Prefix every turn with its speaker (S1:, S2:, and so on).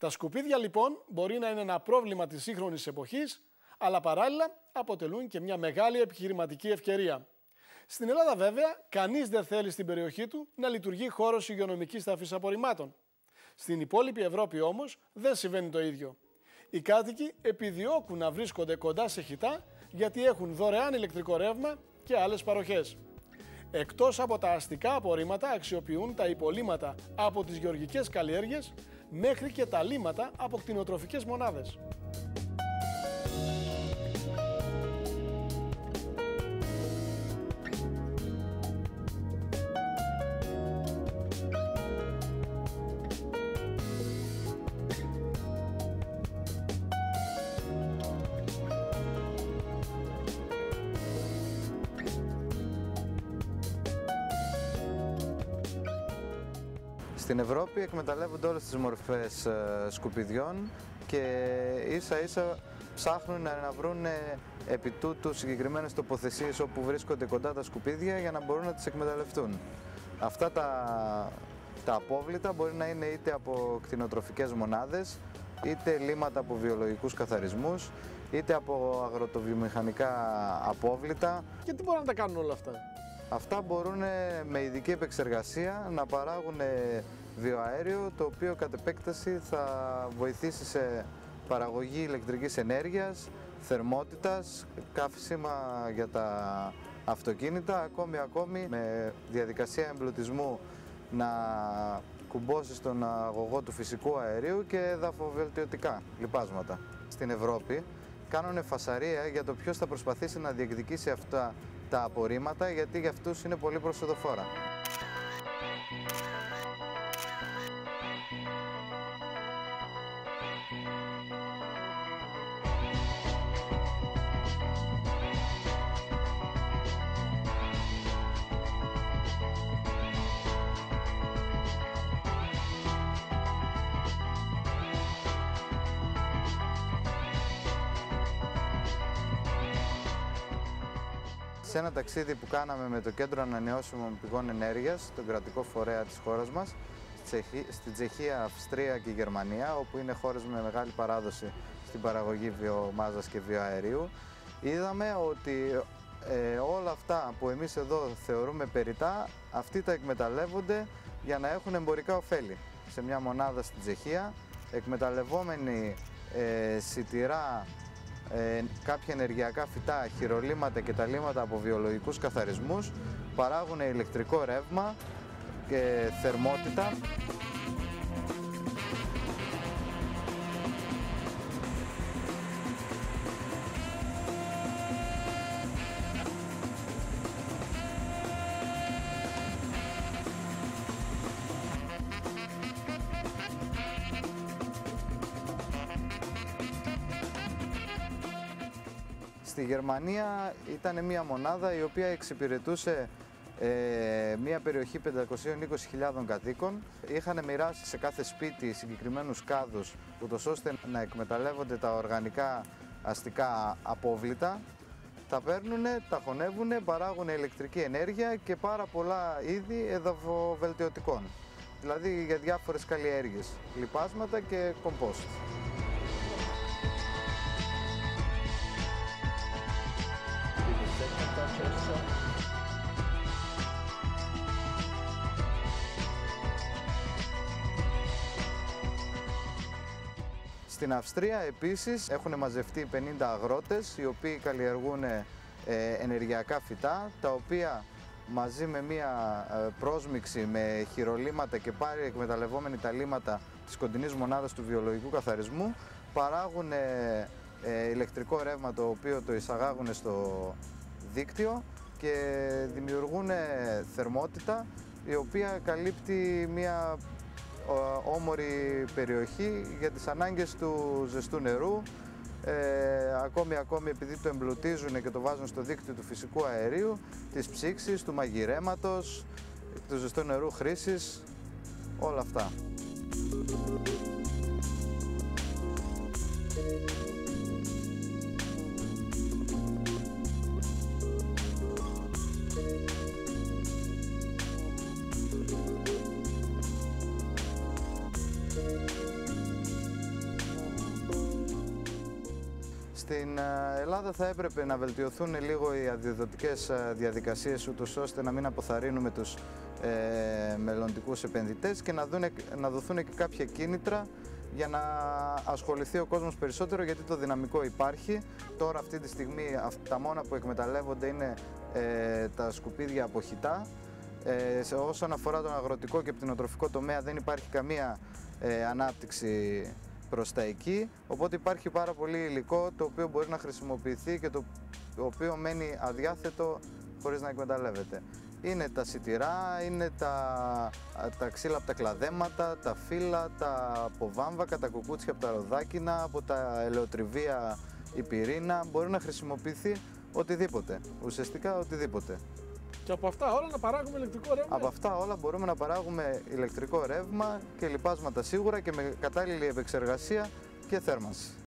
S1: Τα σκουπίδια λοιπόν μπορεί να είναι ένα πρόβλημα της σύγχρονης εποχής, αλλά παράλληλα αποτελούν και μια μεγάλη επιχειρηματική ευκαιρία. Στην Ελλάδα βέβαια, κανείς δεν θέλει στην περιοχή του να λειτουργεί χώρος υγειονομικής ταφής απορριμμάτων. Στην υπόλοιπη Ευρώπη όμως δεν συμβαίνει το ίδιο. Οι κάτοικοι επιδιώκουν να βρίσκονται κοντά σε χυτά γιατί έχουν δωρεάν ηλεκτρικό ρεύμα και άλλες παροχές. Εκτός από τα αστικά απορρίμματα αξιοποιούν τα υπολείμματα από τις γεωργικές καλλιέργειες μέχρι και τα λίμματα από κτηνοτροφικές μονάδες.
S2: Στην Ευρώπη εκμεταλλεύονται όλες τις μορφές σκουπιδιών και ίσα ίσα ψάχνουν να βρουν επί τούτου συγκεκριμένες τοποθεσίες όπου βρίσκονται κοντά τα σκουπίδια για να μπορούν να τις εκμεταλλευτούν. Αυτά τα απόβλητα μπορεί να είναι είτε από κτηνοτροφικές μονάδες, είτε λίμματα από βιολογικούς καθαρισμούς, είτε από αγροτοβιομηχανικά απόβλητα.
S1: Και τι μπορούν να τα κάνουν όλα αυτά?
S2: Αυτά μπορούν με ειδική επεξεργασία να παράγουν βιοαέριο, το οποίο κατ' επέκταση θα βοηθήσει σε παραγωγή ηλεκτρικής ενέργειας, θερμότητας, καύσιμα για τα αυτοκίνητα, ακόμη με διαδικασία εμπλουτισμού να κουμπώσει στον αγωγό του φυσικού αερίου και εδαφοβελτιωτικά λιπάσματα. Στην Ευρώπη κάνουν φασαρία για το ποιος θα προσπαθήσει να διεκδικήσει αυτά τα απορρίμματα, γιατί για αυτούς είναι πολύ προσοδοφόρα. Σε ένα ταξίδι που κάναμε με το Κέντρο Ανανεώσιμων Πηγών Ενέργειας, τον κρατικό φορέα της χώρας μας, στη Τσεχία, Αυστρία και Γερμανία, όπου είναι χώρες με μεγάλη παράδοση στην παραγωγή βιομάζας και βιοαερίου, είδαμε ότι όλα αυτά που εμείς εδώ θεωρούμε περιττά, αυτοί τα εκμεταλλεύονται για να έχουν εμπορικά ωφέλη. Σε μια μονάδα στην Τσεχία, εκμεταλλευόμενοι σιτηρά, κάποια ενεργειακά φυτά, χειρολύματα και τα λύματα από βιολογικούς καθαρισμούς, παράγουν ηλεκτρικό ρεύμα και θερμότητα. Στη Γερμανία ήταν μια μονάδα η οποία εξυπηρετούσε μια περιοχή 520.000 κατοίκων. Είχαν μοιράσει σε κάθε σπίτι συγκεκριμένους κάδους, ούτως ώστε να εκμεταλλεύονται τα οργανικά αστικά απόβλητα. Τα παίρνουν, τα χωνεύουν, παράγουν ηλεκτρική ενέργεια και πάρα πολλά είδη εδαφοβελτιωτικών. Δηλαδή για διάφορες καλλιέργειες, λιπάσματα και κομπόστ. Στην Αυστρία επίσης έχουν μαζευτεί 50 αγρότες οι οποίοι καλλιεργούν ενεργειακά φυτά, τα οποία μαζί με μία πρόσμιξη με χειρολύματα και πάλι εκμεταλλευόμενοι τα λύματα της κοντινής μονάδας του βιολογικού καθαρισμού παράγουν ηλεκτρικό ρεύμα, το οποίο το εισαγάγουν στο δίκτυο και δημιουργούν θερμότητα η οποία καλύπτει μία όμορη περιοχή για τις ανάγκες του ζεστού νερού. Ακόμη επειδή το εμπλουτίζουν και το βάζουν στο δίκτυο του φυσικού αερίου, της ψήξης, του μαγειρέματος, του ζεστού νερού χρήσης, όλα αυτά. Στην Ελλάδα θα έπρεπε να βελτιωθούν λίγο οι αδειοδοτικές διαδικασίες, ούτως ώστε να μην αποθαρρύνουμε τους μελλοντικούς επενδυτές και να δοθούν και κάποια κίνητρα για να ασχοληθεί ο κόσμος περισσότερο, γιατί το δυναμικό υπάρχει. Τώρα αυτή τη στιγμή τα μόνα που εκμεταλλεύονται είναι τα σκουπίδια από χυτά. Όσον αφορά τον αγροτικό και πτηνοτροφικό τομέα δεν υπάρχει καμία ανάπτυξη προς τα εκεί, οπότε υπάρχει πάρα πολύ υλικό το οποίο μπορεί να χρησιμοποιηθεί και το οποίο μένει αδιάθετο χωρίς να εκμεταλλεύεται. Είναι τα σιτηρά, είναι τα ξύλα από τα κλαδέματα, τα φύλλα, τα αποβάμβακα, τα κουκούτσια από τα ροδάκινα, από τα ελαιοτριβία η πυρήνα. Μπορεί να χρησιμοποιηθεί οτιδήποτε, ουσιαστικά οτιδήποτε.
S1: Και από αυτά όλα να παράγουμε ηλεκτρικό ρεύμα.
S2: Από αυτά όλα μπορούμε να παράγουμε ηλεκτρικό ρεύμα και λιπάσματα σίγουρα και με κατάλληλη επεξεργασία και θέρμανση.